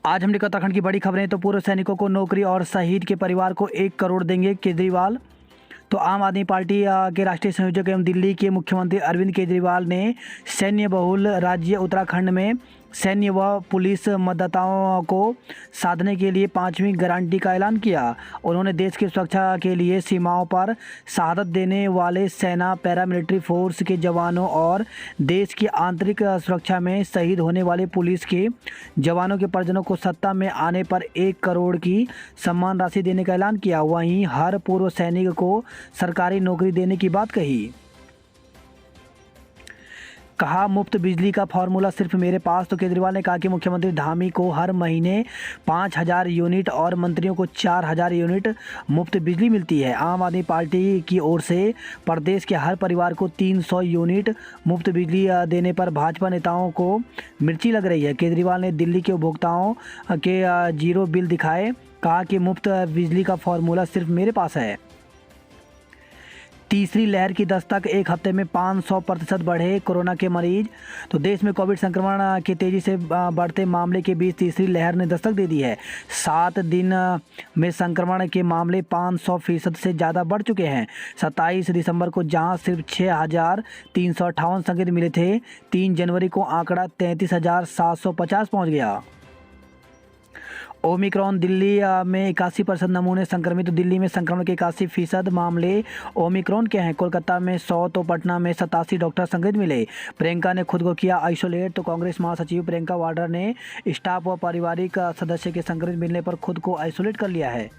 आज हमने उत्तराखंड की बड़ी खबरें। तो पूर्व सैनिकों को नौकरी और शहीद के परिवार को 1 करोड़ देंगे केजरीवाल। तो आम आदमी पार्टी के राष्ट्रीय संयोजक एवं दिल्ली के मुख्यमंत्री अरविंद केजरीवाल ने सैन्य बहुल राज्य उत्तराखंड में सैन्य व पुलिस मतदाताओं को साधने के लिए 5वीं गारंटी का ऐलान किया। उन्होंने देश की सुरक्षा के लिए सीमाओं पर शहादत देने वाले सेना, पैरामिलिट्री फोर्स के जवानों और देश की आंतरिक सुरक्षा में शहीद होने वाले पुलिस के जवानों के परिजनों को सत्ता में आने पर 1 करोड़ की सम्मान राशि देने का ऐलान किया। वहीं हर पूर्व सैनिक को सरकारी नौकरी देने की बात कही। कहा, मुफ्त बिजली का फॉर्मूला सिर्फ मेरे पास। तो केजरीवाल ने कहा कि मुख्यमंत्री धामी को हर महीने 5,000 यूनिट और मंत्रियों को 4,000 यूनिट मुफ्त बिजली मिलती है। आम आदमी पार्टी की ओर से प्रदेश के हर परिवार को 300 यूनिट मुफ्त बिजली देने पर भाजपा नेताओं को मिर्ची लग रही है। केजरीवाल ने दिल्ली के उपभोक्ताओं के जीरो बिल दिखाए। कहा कि मुफ्त बिजली का फॉर्मूला सिर्फ मेरे पास है। तीसरी लहर की दस्तक, एक हफ्ते में 500% बढ़े कोरोना के मरीज। तो देश में कोविड संक्रमण के तेजी से बढ़ते मामले के बीच तीसरी लहर ने दस्तक दे दी है। 7 दिन में संक्रमण के मामले 500% से ज़्यादा बढ़ चुके हैं। 27 दिसंबर को जहां सिर्फ 6,358 संक्रमित मिले थे, 3 जनवरी को आंकड़ा 33,750 पहुँच गया। ओमिक्रॉन, दिल्ली में 81% नमूने संक्रमित। तो दिल्ली में संक्रमण के 81% मामले ओमिक्रॉन के हैं। कोलकाता में 100 तो पटना में 87 डॉक्टर संक्रमित मिले। प्रियंका ने खुद को किया आइसोलेट। तो कांग्रेस महासचिव प्रियंका वाड्रा ने स्टाफ व पारिवारिक सदस्य के संक्रमित मिलने पर खुद को आइसोलेट कर लिया है।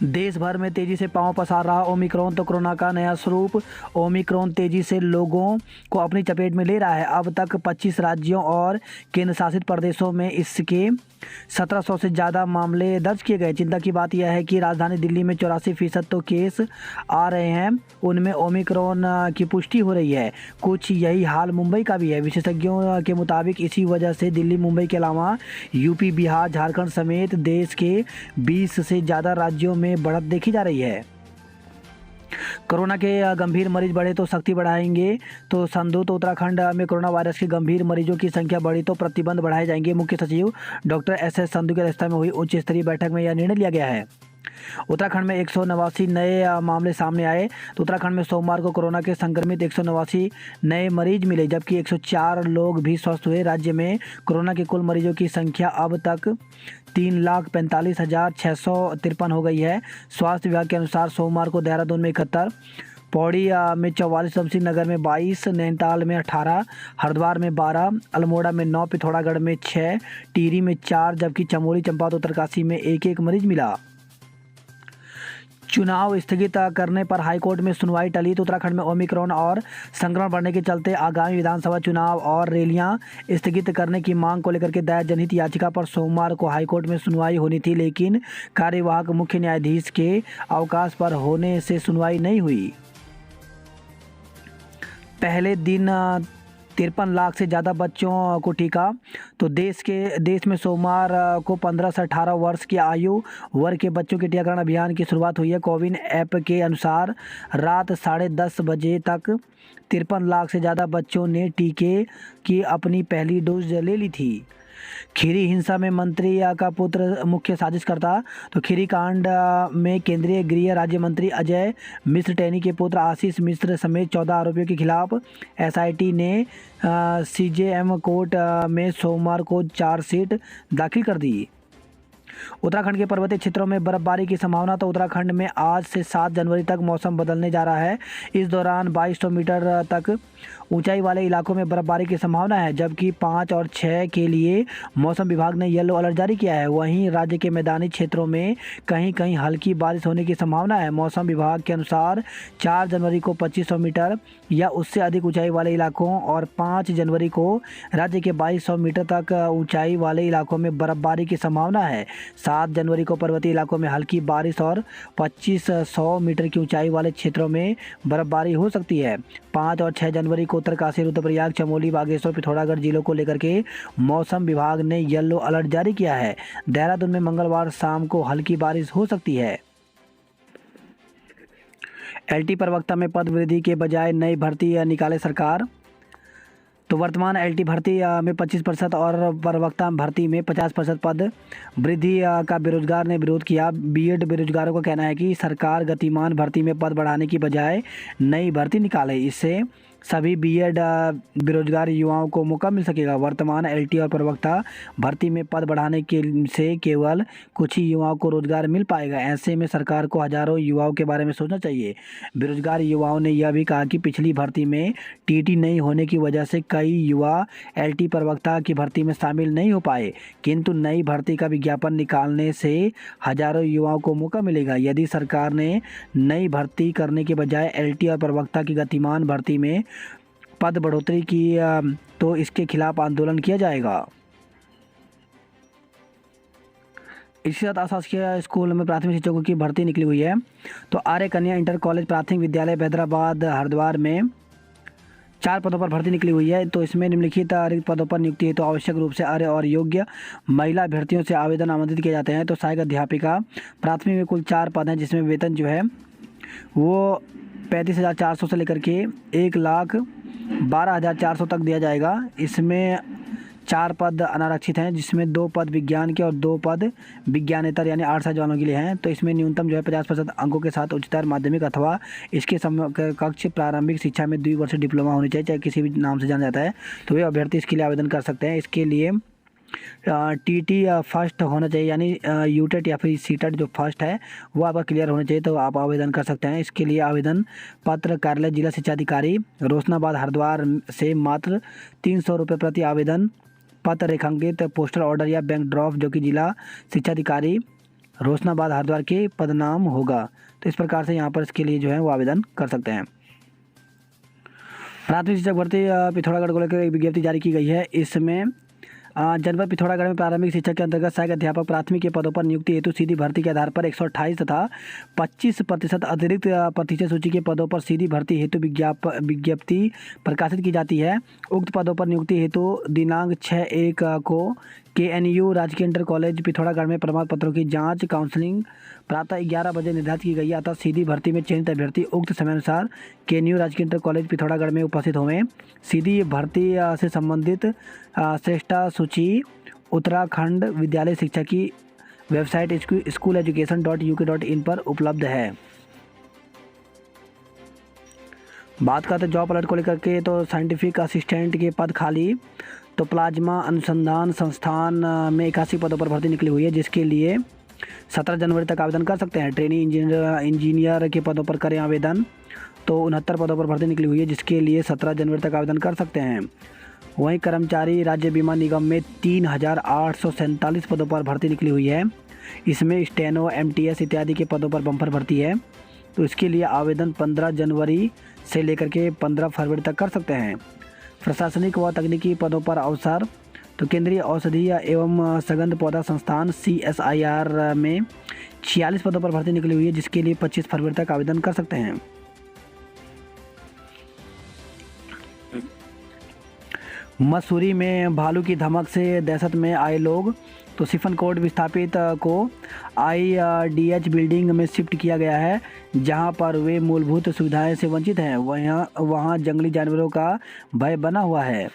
देश भर में तेजी से पांव पसार रहा ओमिक्रॉन। तो कोरोना का नया स्वरूप ओमिक्रॉन तेजी से लोगों को अपनी चपेट में ले रहा है। अब तक 25 राज्यों और केंद्र शासित प्रदेशों में इसके 1700 से ज़्यादा मामले दर्ज किए गए। चिंता की बात यह है कि राजधानी दिल्ली में 84% तो केस आ रहे हैं, उनमें ओमिक्रॉन की पुष्टि हो रही है। कुछ यही हाल मुंबई का भी है। विशेषज्ञों के मुताबिक इसी वजह से दिल्ली, मुंबई के अलावा यूपी, बिहार, झारखंड समेत देश के 20 से ज़्यादा राज्यों में बढ़त देखी जा रही है। कोरोना के गंभीर मरीज बढ़े तो सख्ती बढ़ाएंगे। तो संधू, तो उत्तराखंड में कोरोना वायरस के गंभीर मरीजों की संख्या बढ़ी तो प्रतिबंध बढ़ाए जाएंगे। मुख्य सचिव डॉक्टर एस संधू की अध्यक्षता में हुई उच्च स्तरीय बैठक में यह निर्णय लिया गया है। उत्तराखंड में 189 नए मामले सामने आए। तो उत्तराखंड में सोमवार को कोरोना के संक्रमित 189 नए मरीज मिले, जबकि 104 लोग भी स्वस्थ हुए। राज्य में कोरोना के कुल मरीजों की संख्या अब तक 3,45,653 हो गई है। स्वास्थ्य विभाग के अनुसार सोमवार को देहरादून में 71, पौड़ी में 44, उधमसिंह नगर में 22, नैनीताल में 18, हरिद्वार में 12, अल्मोड़ा में 9, पिथौरागढ़ में 6, टिहरी में 4, जबकि चमोली, चंपावत, उत्तरकाशी में 1-1 मरीज मिला। चुनाव स्थगित करने पर हाईकोर्ट में सुनवाई टली। तो उत्तराखंड में ओमिक्रॉन और संक्रमण बढ़ने के चलते आगामी विधानसभा चुनाव और रैलियां स्थगित करने की मांग को लेकर के दायर जनहित याचिका पर सोमवार को हाईकोर्ट में सुनवाई होनी थी, लेकिन कार्यवाहक मुख्य न्यायाधीश के अवकाश पर होने से सुनवाई नहीं हुई। पहले दिन 53 लाख से ज़्यादा बच्चों को टीका। तो देश में सोमवार को 15 से 18 वर्ष की आयु वर्ग के बच्चों के टीकाकरण अभियान की शुरुआत हुई है। कोविन ऐप के अनुसार रात 10:30 बजे तक 53 लाख से ज़्यादा बच्चों ने टीके की अपनी पहली डोज ले ली थी। खीरी हिंसा में मंत्री का पुत्र मुख्य साजिशकर्ता। तो खीरी कांड में केंद्रीय गृह राज्य मंत्री अजय मिश्र टेनी के पुत्र आशीष मिश्र समेत 14 आरोपियों के खिलाफ एसआईटी ने सीजेएम कोर्ट में सोमवार को चार्जशीट दाखिल कर दी। उत्तराखंड के पर्वतीय क्षेत्रों में बर्फबारी की संभावना। तो उत्तराखंड में आज से 7 जनवरी तक मौसम बदलने जा रहा है। इस दौरान 2200 मीटर तक ऊंचाई वाले इलाकों में बर्फबारी की संभावना है, जबकि 5 और 6 के लिए मौसम विभाग ने येलो अलर्ट जारी किया है। वहीं राज्य के मैदानी क्षेत्रों में कहीं कहीं हल्की बारिश होने की संभावना है। मौसम विभाग के अनुसार 4 जनवरी को 2500 मीटर या उससे अधिक ऊंचाई वाले इलाकों और 5 जनवरी को राज्य के 2200 मीटर तक ऊंचाई वाले इलाकों में बर्फबारी की संभावना है। 7 जनवरी को पर्वतीय इलाकों में हल्की बारिश और 2500 मीटर की ऊंचाई वाले क्षेत्रों में बर्फबारी हो सकती है। 5 और 6 जनवरी को उत्तरकाशी, रुद्रप्रयाग, चमोली, बागेश्वर, पिथौरागढ़ जिलों को लेकर के मौसम विभाग ने येलो अलर्ट जारी किया है। देहरादून में मंगलवार शाम को हल्की बारिश हो सकती है। एलटी प्रवक्ता में पद वृद्धि के बजाय नई भर्ती निकाले सरकार। तो वर्तमान एलटी भर्ती में 25% और प्रवक्ता भर्ती में 50% पद वृद्धि का बेरोजगार ने विरोध किया। बीएड बेरोजगारों का कहना है कि सरकार गतिमान भर्ती में पद बढ़ाने की बजाय नई भर्ती निकाले, इससे सभी बीएड बेरोजगार युवाओं को मौका मिल सकेगा। वर्तमान एलटी और प्रवक्ता भर्ती में पद बढ़ाने के से केवल कुछ ही युवाओं को रोजगार मिल पाएगा। ऐसे में सरकार को हजारों युवाओं के बारे में सोचना चाहिए। बेरोजगार युवाओं ने यह भी कहा कि पिछली भर्ती में टीटी नहीं होने की वजह से कई युवा एलटी प्रवक्ता की भर्ती में शामिल नहीं हो पाए, किंतु नई भर्ती का विज्ञापन निकालने से हजारों युवाओं को मौका मिलेगा। यदि सरकार ने नई भर्ती करने के बजाय एलटी और प्रवक्ता की गतिमान भर्ती में पद बढ़ोतरी की तो इसके खिलाफ आंदोलन किया जाएगा। इसी साथ आशासकीय स्कूल में प्राथमिक शिक्षकों की भर्ती निकली हुई है। तो आर्य कन्या इंटर कॉलेज प्राथमिक विद्यालय हैदराबाद हरिद्वार में 4 पदों पर भर्ती निकली हुई है। तो इसमें निम्नलिखित रिक्त पदों पर नियुक्ति है। तो आवश्यक रूप से आर्य और योग्य महिला अभ्यर्थियों से आवेदन आमंत्रित किए जाते हैं। तो सहायक अध्यापिका प्राथमिक में कुल 4 पद हैं, जिसमें वेतन जो है वो 35,400 से लेकर के 1,12,400 तक दिया जाएगा। इसमें 4 पद अनारक्षित हैं, जिसमें 2 पद विज्ञान के और 2 पद विज्ञानेतर यानी आर्ट्स साइंस वालों के लिए हैं। तो इसमें न्यूनतम जो है 50% अंकों के साथ उच्चतर माध्यमिक अथवा इसके समकक्ष प्रारंभिक शिक्षा में द्विवर्षीय डिप्लोमा होनी चाहिए, चाहे किसी भी नाम से जाना जाता है। तो वे अभ्यर्थी इसके लिए आवेदन कर सकते हैं। इसके लिए टीटी फर्स्ट होना चाहिए, यानी यूटेट या फिर सीटेट जो फर्स्ट है वो आपका क्लियर होना चाहिए, तो आप आवेदन कर सकते हैं। इसके लिए आवेदन पत्र कार्यालय जिला शिक्षा अधिकारी रोशनाबाद हरिद्वार से मात्र 300 रुपये प्रति आवेदन पत्र रेखांकित पोस्टल ऑर्डर या बैंक ड्राफ्ट जो कि जिला शिक्षा अधिकारी रोशनाबाद हरिद्वार के पदनाम होगा। तो इस प्रकार से यहाँ पर इसके लिए जो है वो आवेदन कर सकते हैं। प्राथमिक शिक्षक भर्ती पिथौरागढ़ को लेकर एक विज्ञप्ति जारी की गई है। इसमें जनपद पिथौरागढ़ में प्रारंभिक शिक्षा के अंतर्गत सहायक अध्यापक प्राथमिक के पदों पर नियुक्ति हेतु सीधी भर्ती के आधार पर 128 तथा 25% अतिरिक्त प्रतिशत सूची के पदों पर सीधी भर्ती हेतु विज्ञप्ति प्रकाशित की जाती है। उक्त पदों पर नियुक्ति हेतु दिनांक 6/1 को KNU राजकीय इंटर कॉलेज पिथौरागढ़ में प्रमाण पत्रों की जांच काउंसलिंग प्रातः 11 बजे निर्धारित की गई है। अतः सीधी भर्ती में चयनित अभ्यर्थी उक्त समयानुसार KNU राजकीय इंटर कॉलेज पिथौरागढ़ में उपस्थित होंगे। सीधी भर्ती से संबंधित श्रेष्ठता सूची उत्तराखंड विद्यालय शिक्षा की वेबसाइट schooleducation.uk.in पर उपलब्ध है। बात करते हैं जॉब अलर्ट को लेकर के, तो साइंटिफिक असिस्टेंट के पद खाली। तो प्लाज्मा अनुसंधान संस्थान में 81 पदों पर भर्ती निकली हुई है, जिसके लिए 17 जनवरी तक आवेदन कर सकते हैं। ट्रेनी इंजीनियर के पदों पर करें आवेदन। तो 69 पदों पर भर्ती निकली हुई है, जिसके लिए 17 जनवरी तक आवेदन कर सकते हैं। वहीं कर्मचारी राज्य बीमा निगम में 3,847 पदों पर भर्ती निकली हुई है। इसमें स्टेनो MTS इत्यादि के पदों पर बम्पर भर्ती है। तो इसके लिए आवेदन 15 जनवरी से लेकर के 15 फरवरी तक कर सकते हैं। प्रशासनिक व तकनीकी पदों पर अवसर। तो केंद्रीय औषधि एवं सगंध पौधा संस्थान CSIR में 46 पदों पर भर्ती निकली हुई है, जिसके लिए 25 फरवरी तक आवेदन कर सकते हैं। मसूरी में भालू की धमक से दहशत में आए लोग। तो सिफन कोड विस्थापित को IDH बिल्डिंग में शिफ्ट किया गया है, जहां पर वे मूलभूत सुविधाएं से वंचित हैं। वहां जंगली जानवरों का भय बना हुआ है।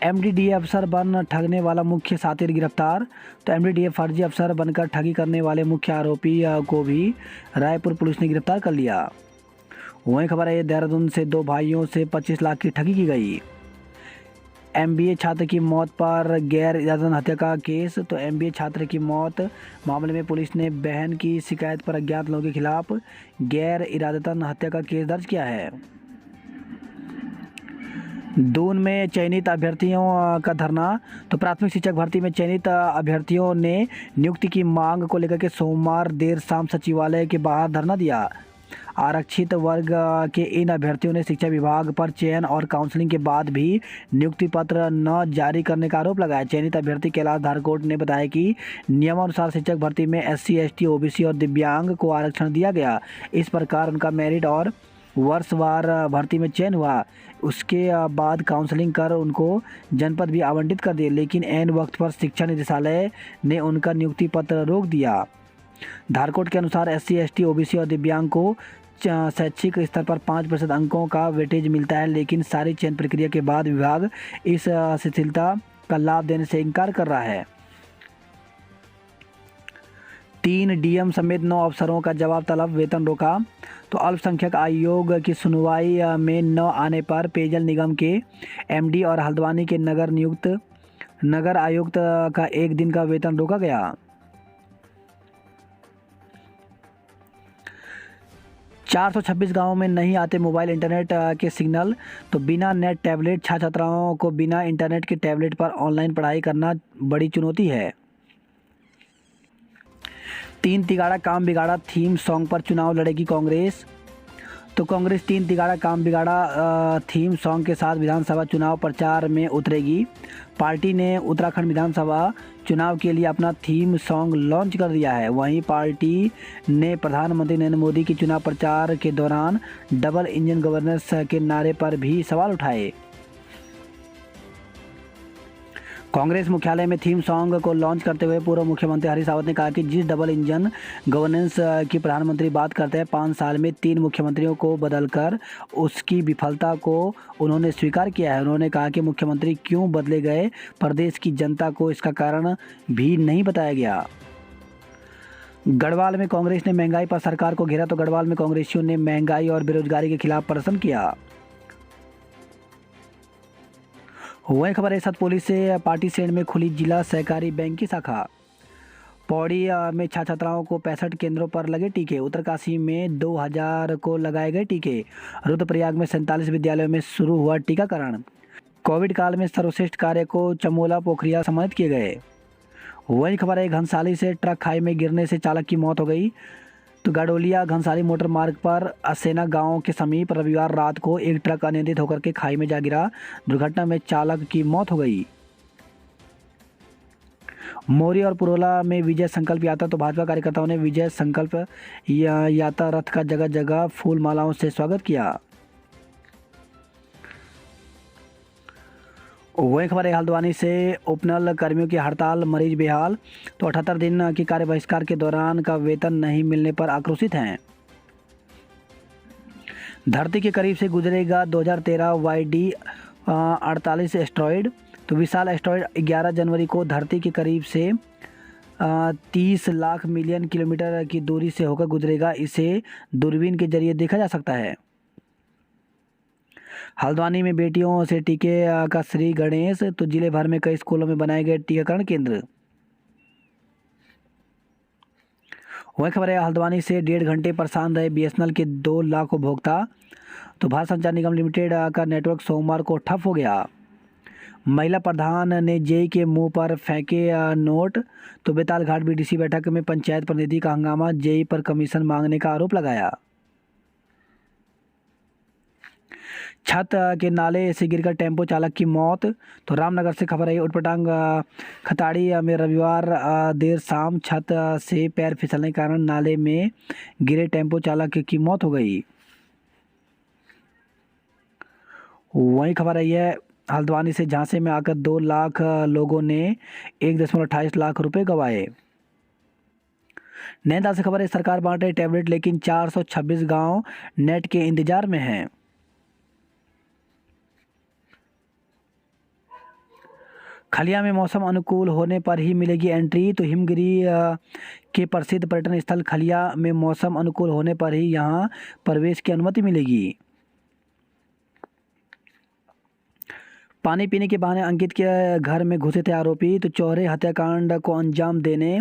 MDDA अफसर बन ठगने वाला मुख्य साथी गिरफ्तार। तो MDDA फर्जी अफसर बनकर ठगी करने वाले मुख्य आरोपी को भी रायपुर पुलिस ने गिरफ्तार कर लिया। वहीं खबर है देहरादून से 2 भाइयों से 25 लाख की ठगी की गई। MBA छात्र की मौत पर गैर इरादतन हत्या का केस। तो MBA छात्र की मौत मामले में पुलिस ने बहन की शिकायत पर अज्ञात लोगों के खिलाफ गैर इरादतन हत्या का केस दर्ज किया है। दून में चयनित अभ्यर्थियों का धरना। तो प्राथमिक शिक्षक भर्ती में चयनित अभ्यर्थियों ने नियुक्ति की मांग को लेकर के सोमवार देर शाम सचिवालय के बाहर धरना दिया। आरक्षित वर्ग के इन अभ्यर्थियों ने शिक्षा विभाग पर चयन और काउंसलिंग के बाद भी नियुक्ति पत्र न जारी करने का आरोप लगाया। चयनित अभ्यर्थी कैलाश धारकोट ने बताया कि नियमानुसार शिक्षक भर्ती में SC ST OBC और दिव्यांग को आरक्षण दिया गया। इस प्रकार उनका मेरिट और वर्षवार भर्ती में चयन हुआ। उसके बाद काउंसलिंग कर उनको जनपद भी आवंटित कर दिए, लेकिन ऐन वक्त पर शिक्षा निदेशालय ने उनका नियुक्ति पत्र रोक दिया। धारकोट के अनुसार SC ST OBC और दिव्यांग को शैक्षिक स्तर पर 5% अंकों का वेटेज मिलता है, लेकिन सारी चयन प्रक्रिया के बाद विभाग इस शिथिलता का लाभ देने से इनकार कर रहा है। 3 डीएम समेत 9 अफसरों का जवाब तलब, वेतन रोका। तो अल्पसंख्यक आयोग की सुनवाई में न आने पर पेयजल निगम के एमडी और हल्द्वानी के नगर आयुक्त का 1 दिन का वेतन रोका गया। 426 गांवों में नहीं आते मोबाइल इंटरनेट के सिग्नल। तो बिना नेट टैबलेट छात्र छात्राओं को बिना इंटरनेट के टैबलेट पर ऑनलाइन पढ़ाई करना बड़ी चुनौती है। 3 तिगाड़ा काम बिगाड़ा थीम सॉन्ग पर चुनाव लड़ेगी कांग्रेस। तो कांग्रेस 3 तिगाड़ा काम बिगाड़ा थीम सॉन्ग के साथ विधानसभा चुनाव प्रचार में उतरेगी। पार्टी ने उत्तराखंड विधानसभा चुनाव के लिए अपना थीम सॉन्ग लॉन्च कर दिया है। वहीं पार्टी ने प्रधानमंत्री नरेंद्र मोदी की चुनाव प्रचार के दौरान डबल इंजन गवर्नेंस के नारे पर भी सवाल उठाए। कांग्रेस मुख्यालय में थीम सॉन्ग को लॉन्च करते हुए पूर्व मुख्यमंत्री हरीश रावत ने कहा कि जिस डबल इंजन गवर्नेंस की प्रधानमंत्री बात करते हैं, 5 साल में 3 मुख्यमंत्रियों को बदलकर उसकी विफलता को उन्होंने स्वीकार किया है। उन्होंने कहा कि मुख्यमंत्री क्यों बदले गए, प्रदेश की जनता को इसका कारण भी नहीं बताया गया। गढ़वाल में कांग्रेस ने महंगाई पर सरकार को घेरा। तो गढ़वाल में कांग्रेसियों ने महंगाई और बेरोजगारी के खिलाफ प्रदर्शन किया। वही खबर है, साथ पुलिस से पार्टी सेंड में खुली जिला सहकारी बैंक की शाखा। पौड़ी में छात्र छात्राओं को 65 केंद्रों पर लगे टीके। उत्तरकाशी में 2000 को लगाए गए टीके। रुद्रप्रयाग में 47 विद्यालयों में शुरू हुआ टीकाकरण। कोविड काल में सर्वश्रेष्ठ कार्य को चमोला पोखरिया सम्मानित किए गए। वही खबर है, घनसाली से ट्रक खाई में गिरने से चालक की मौत हो गई। तो गाडोलिया घनसाली मोटर मार्ग पर असेना गांव के समीप रविवार रात को एक ट्रक अनियंत्रित होकर के खाई में जा गिरा। दुर्घटना में चालक की मौत हो गई। मोरी और पुरोला में विजय संकल्प यात्रा। तो भाजपा कार्यकर्ताओं ने विजय संकल्प यात्रा रथ का जगह जगह फूल मालाओं से स्वागत किया। वही खबर है, हल्द्वानी से उपनल कर्मियों की हड़ताल, मरीज बेहाल। तो 78 दिन की कार्य बहिष्कार के दौरान का वेतन नहीं मिलने पर आक्रोशित हैं। धरती के करीब से गुजरेगा 2013 YD 48 एस्ट्रॉयड। तो विशाल एस्ट्रॉयड 11 जनवरी को धरती के करीब से 30 लाख मिलियन किलोमीटर की दूरी से होकर गुजरेगा। इसे दूरबीन के जरिए देखा जा सकता है। हल्द्वानी में बेटियों से टीके का श्री गणेश। तो जिले भर में कई स्कूलों में बनाए गए टीकाकरण केंद्र। वही खबर है, हल्द्वानी से 1.5 घंटे परेशान रहे BSNL के 2 लाख उपभोक्ता। तो भारत संचार निगम लिमिटेड का नेटवर्क सोमवार को ठप हो गया। महिला प्रधान ने जेई के मुंह पर फेंके नोट। तो बेतालघाट BDC बैठक में पंचायत प्रतिनिधि का हंगामा, जेई पर कमीशन मांगने का आरोप लगाया। छत के नाले से गिरकर टेम्पो चालक की मौत। तो रामनगर से खबर है, उटपटांग खताड़ी में रविवार देर शाम छत से पैर फिसलने के कारण नाले में गिरे टेम्पो चालक की मौत हो गई। वही खबर है, यह हल्द्वानी से झांसे में आकर 2 लाख लोगों ने 1.28 लाख रुपए गंवाए। नैनीताल से खबर है, सरकार बांट रही टैबलेट, लेकिन 426 गांव नेट के इंतजार में हैं। खलिया में मौसम अनुकूल होने पर ही मिलेगी एंट्री। तो हिमगिरी के प्रसिद्ध पर्यटन स्थल खलिया में मौसम अनुकूल होने पर ही यहां प्रवेश की अनुमति मिलेगी। पानी पीने के बहाने अंकित के घर में घुसे थे आरोपी। तो चौहरे हत्याकांड को अंजाम देने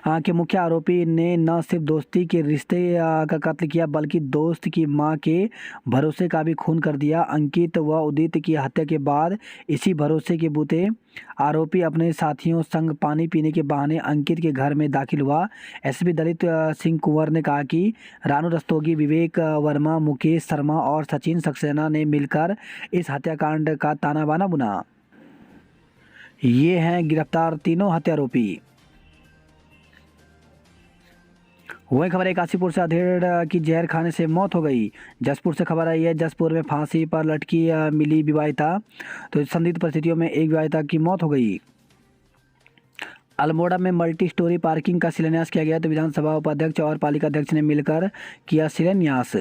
के मुख्य आरोपी ने न सिर्फ दोस्ती के रिश्ते का कत्ल किया, बल्कि दोस्त की मां के भरोसे का भी खून कर दिया। अंकित व उदित की हत्या के बाद इसी भरोसे के बूते आरोपी अपने साथियों संग पानी पीने के बहाने अंकित के घर में दाखिल हुआ। एसपी दलित सिंह कुंवर ने कहा कि रानू रस्तोगी, विवेक वर्मा, मुकेश शर्मा और सचिन सक्सेना ने मिलकर इस हत्याकांड का ताना बाना बुना। ये हैं गिरफ्तार तीनों हत्यारोपी। वही खबर है, काशीपुर से अधेड़ की जहर खाने से मौत हो गई। जसपुर से खबर आई है, जसपुर में फांसी पर लटकी मिली विवाहिता। तो संदिग्ध परिस्थितियों में एक विवाहिता की मौत हो गई। अल्मोड़ा में मल्टी स्टोरी पार्किंग का शिलान्यास किया गया। तो विधानसभा उपाध्यक्ष और पालिका अध्यक्ष ने मिलकर किया शिलान्यास।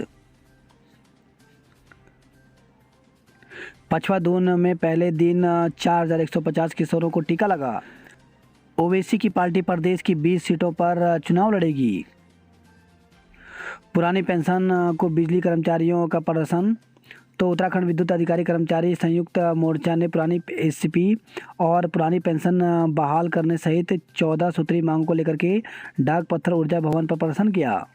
पछवा दून में पहले दिन 4150 किशोरों को टीका लगा। ओवैसी की पार्टी प्रदेश की 20 सीटों पर चुनाव लड़ेगी। पुरानी पेंशन को बिजली कर्मचारियों का प्रदर्शन। तो उत्तराखंड विद्युत अधिकारी कर्मचारी संयुक्त मोर्चा ने पुरानी एससीपी और पुरानी पेंशन बहाल करने सहित 14 सूत्री मांग को लेकर के डाक पत्थर ऊर्जा भवन पर प्रदर्शन किया।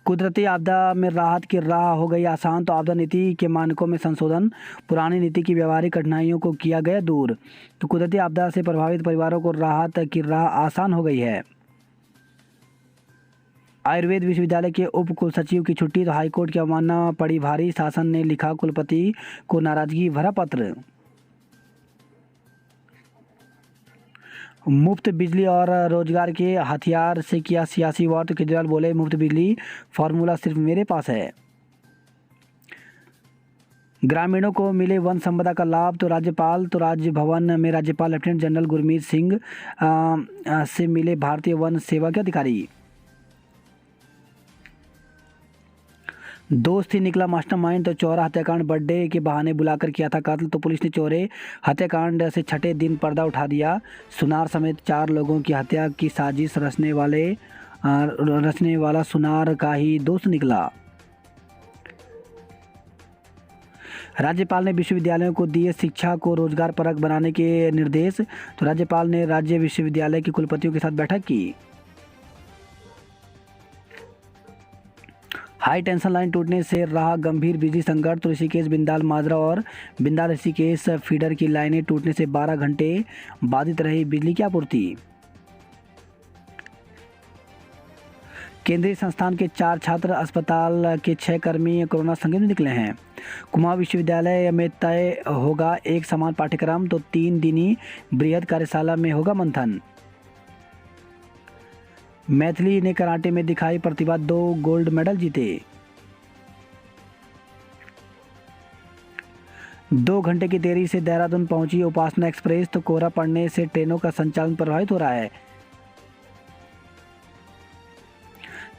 कुदरती आपदा में राहत की राह हो गई आसान। तो आपदा नीति के मानकों में संशोधन। पुरानी नीति की व्यवहारिक कठिनाइयों को किया गया दूर। तो कुदरती आपदा से प्रभावित परिवारों को राहत की राह आसान हो गई है। आयुर्वेद विश्वविद्यालय के उप कुलसचिव की छुट्टी। तो हाईकोर्ट की अवमानना पड़ी भारी। शासन ने लिखा कुलपति को नाराजगी भरा पत्र। मुफ्त बिजली और रोजगार के हथियार से किया सियासी वार। तो केजरीवाल बोले मुफ्त बिजली फॉर्मूला सिर्फ मेरे पास है। ग्रामीणों को मिले वन संपदा का लाभ। तो राज्यपाल तो राजभवन में राज्यपाल लेफ्टिनेंट जनरल गुरमीत सिंह से मिले भारतीय वन सेवा के अधिकारी। दोस्त ही निकला मास्टरमाइंड। तो चौरा हत्याकांड बर्थडे के बहाने बुलाकर किया था कत्ल। तो पुलिस ने चौरे हत्याकांड से छठे दिन पर्दा उठा दिया। सुनार समेत 4 लोगों की हत्या की साजिश रचने वाला सुनार का ही दोस्त निकला। राज्यपाल ने विश्वविद्यालयों को दिए शिक्षा को रोजगार परक बनाने के निर्देश। तो राज्यपाल ने राज्य विश्वविद्यालय के कुलपतियों के साथ बैठक की। हाई टेंशन लाइन टूटने से रहा गंभीर बिजली संकट। तो ऋषिकेश बिंदाल माजरा और बिंदाल ऋषिकेश फीडर की लाइनें टूटने से 12 घंटे बाधित रही बिजली की आपूर्ति। केंद्रीय संस्थान के 4 छात्र, अस्पताल के 6 कर्मी कोरोना संक्रमित निकले हैं। कुमाऊं विश्वविद्यालय में तय होगा एक समान पाठ्यक्रम। तो 3 दिनी बृहद कार्यशाला में होगा मंथन। मैथिली ने कराटे में दिखाई प्रतिभा, 2 गोल्ड मेडल जीते। 2 घंटे की देरी से देहरादून पहुंची उपासना एक्सप्रेस। तो कोहरा पड़ने से ट्रेनों का संचालन प्रभावित हो रहा है।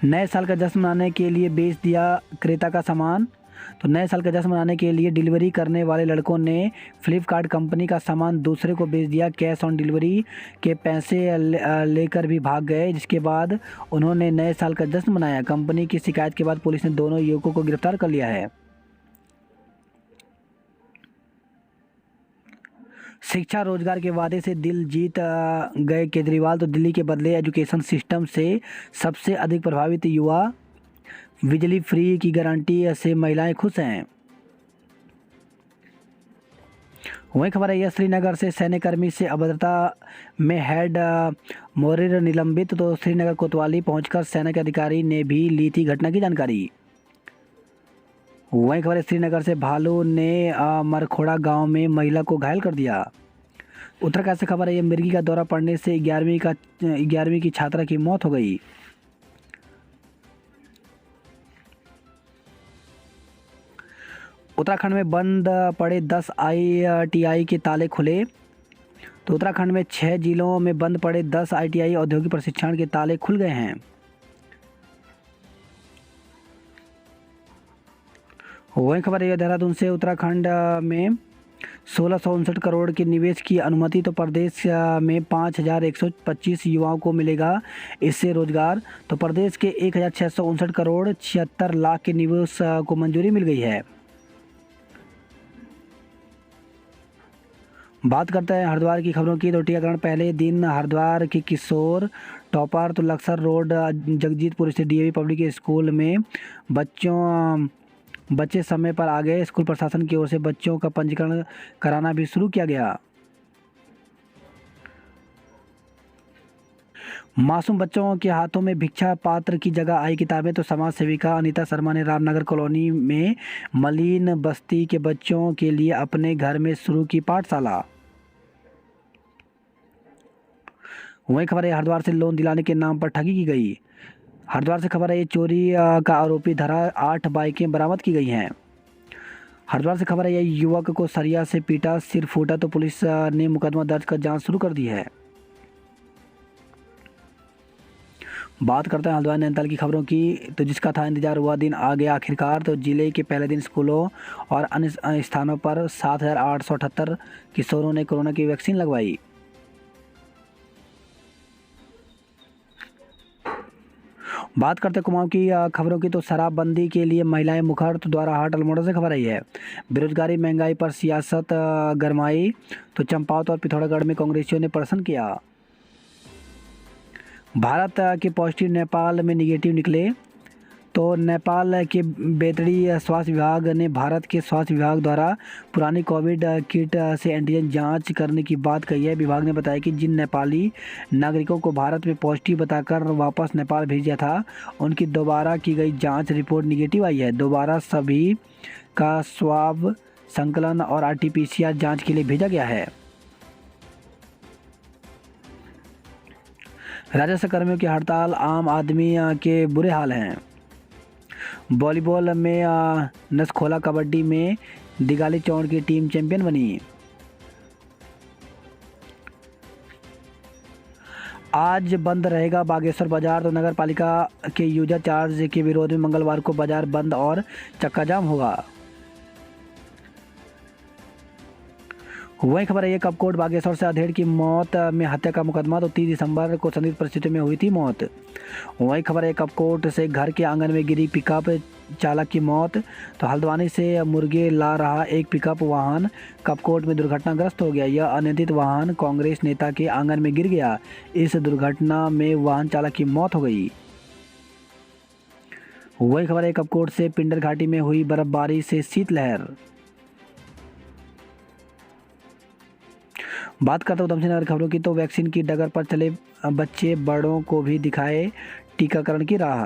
नए साल का जश्न मनाने के लिए बेच दिया क्रेता का सामान। तो नए साल का जश्न मनाने के लिए डिलीवरी करने वाले लड़कों ने फ्लिपकार्ट कंपनी का सामान दूसरे को बेच दिया। कैश ऑन डिलीवरी के पैसे लेकर भी भाग गए, जिसके बाद उन्होंने नए साल का जश्न मनाया। कंपनी की शिकायत के बाद पुलिस ने दोनों युवकों को गिरफ्तार कर लिया है। शिक्षा रोजगार के वादे से दिल जीत गए केजरीवाल। तो दिल्ली के बदले एजुकेशन सिस्टम से सबसे अधिक प्रभावित युवा। बिजली फ्री की गारंटी से महिलाएं खुश हैं। वहीं खबर है यह श्रीनगर से सैन्यकर्मी से अभद्रता में हेड मोरिर निलंबित। तो श्रीनगर कोतवाली पहुंचकर सेना के अधिकारी ने भी ली थी घटना की जानकारी। वहीं खबर है श्रीनगर से भालू ने मरखोड़ा गांव में महिला को घायल कर दिया। उत्तराखंड से खबर है यह मिर्गी का दौरा पड़ने से 11वीं की छात्रा की मौत हो गई। उत्तराखंड में बंद पड़े 10 ITI के ताले खुले। तो उत्तराखंड में 6 जिलों में बंद पड़े 10 ITI औद्योगिक प्रशिक्षण के ताले खुल गए हैं। वही खबर है देहरादून से उत्तराखंड में 1659 करोड़ के निवेश की अनुमति। तो प्रदेश में 5125 युवाओं को मिलेगा इससे रोजगार। तो प्रदेश के 1659 करोड़ 76 लाख के निवेश को मंजूरी मिल गई है। बात करते हैं हरिद्वार की खबरों की। तो टीकाकरण पहले दिन हरिद्वार के किशोर टॉपर। तो लक्सर रोड जगजीतपुर स्थित DAV पब्लिक स्कूल में बच्चे समय पर आ गए। स्कूल प्रशासन की ओर से बच्चों का पंजीकरण कराना भी शुरू किया गया। मासूम बच्चों के हाथों में भिक्षा पात्र की जगह आई किताबें। तो समाज सेविका अनीता शर्मा ने रामनगर कॉलोनी में मलिन बस्ती के बच्चों के लिए अपने घर में शुरू की पाठशाला। वही खबर है हरिद्वार से लोन दिलाने के नाम पर ठगी की गई। हरिद्वार से खबर है ये चोरी का आरोपी धरा, 8 बाइकें बरामद की गई हैं। हरिद्वार से खबर है ये युवक को सरिया से पीटा, सिर फूटा। तो पुलिस ने मुकदमा दर्ज कर जांच शुरू कर दी है। बात करते हैं हल्द्वानी नैनीताल की खबरों की। तो जिसका था इंतजार हुआ दिन आ गया आखिरकार। तो जिले के पहले दिन स्कूलों और अन्य स्थानों पर 7,878 किशोरों ने कोरोना की वैक्सीन लगवाई। बात करते हैं कुमाऊं की खबरों की। तो शराबबंदी के लिए महिलाएं मुखर। तो द्वारा हाट अल्मोड़ा से खबर आई है। बेरोजगारी महंगाई पर सियासत गरमाई। तो चंपावत और पिथौरागढ़ में कांग्रेसियों ने प्रदर्शन किया। भारत के पॉजिटिव नेपाल में निगेटिव निकले। तो नेपाल के बेतड़ी स्वास्थ्य विभाग ने भारत के स्वास्थ्य विभाग द्वारा पुरानी कोविड किट से एंटीजन जांच करने की बात कही है। विभाग ने बताया कि जिन नेपाली नागरिकों को भारत में पॉजिटिव बताकर वापस नेपाल भेजा था, उनकी दोबारा की गई जांच रिपोर्ट निगेटिव आई है। दोबारा सभी का स्वाब संकलन और आरटीपीसीआर जांच के लिए भेजा गया है। राजस्व कर्मियों की हड़ताल, आम आदमी के बुरे हाल हैं। वॉलीबॉल में नसखोला कबड्डी में दिगाली चौड़ की टीम चैंपियन बनी। आज बंद रहेगा बागेश्वर बाजार। तो नगर पालिका के यूजर चार्ज के विरोध में मंगलवार को बाजार बंद और चक्का जाम होगा। वही खबर है, कपकोट बागेश्वर से अधेड़ की मौत में हत्या का मुकदमा। तो 30 दिसंबर को संदिग्ध परिस्थितियों में हुई थी मौत। वही खबर है, कपकोट से घर के आंगन में गिरी पिकअप चालक की मौत। तो हल्द्वानी से मुर्गे ला रहा एक पिकअप वाहन कपकोट में दुर्घटनाग्रस्त हो गया। यह अनियंत्रित वाहन कांग्रेस नेता के आंगन में गिर गया। इस दुर्घटना में वाहन चालक की मौत हो गई। वही खबर है, कपकोट से पिंडर घाटी में हुई बर्फबारी से शीतलहर। बात करता हूँ उधमसिंह नगर खबरों की। तो वैक्सीन की डगर पर चले बच्चे बड़ों को भी दिखाए टीकाकरण की राह।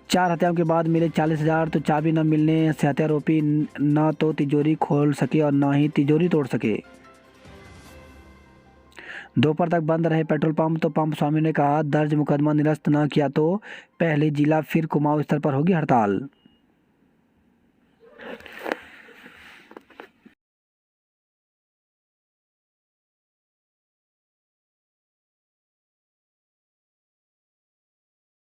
4 हत्याओं के बाद मिले 40,000। तो चाबी न मिलने से हत्यारोपी न तो तिजोरी खोल सके और न ही तिजोरी तोड़ सके। दोपहर तक बंद रहे पेट्रोल पंप। तो पंप स्वामी ने कहा, दर्ज मुकदमा निरस्त न किया तो पहले जिला फिर कुमाऊं स्तर पर होगी हड़ताल।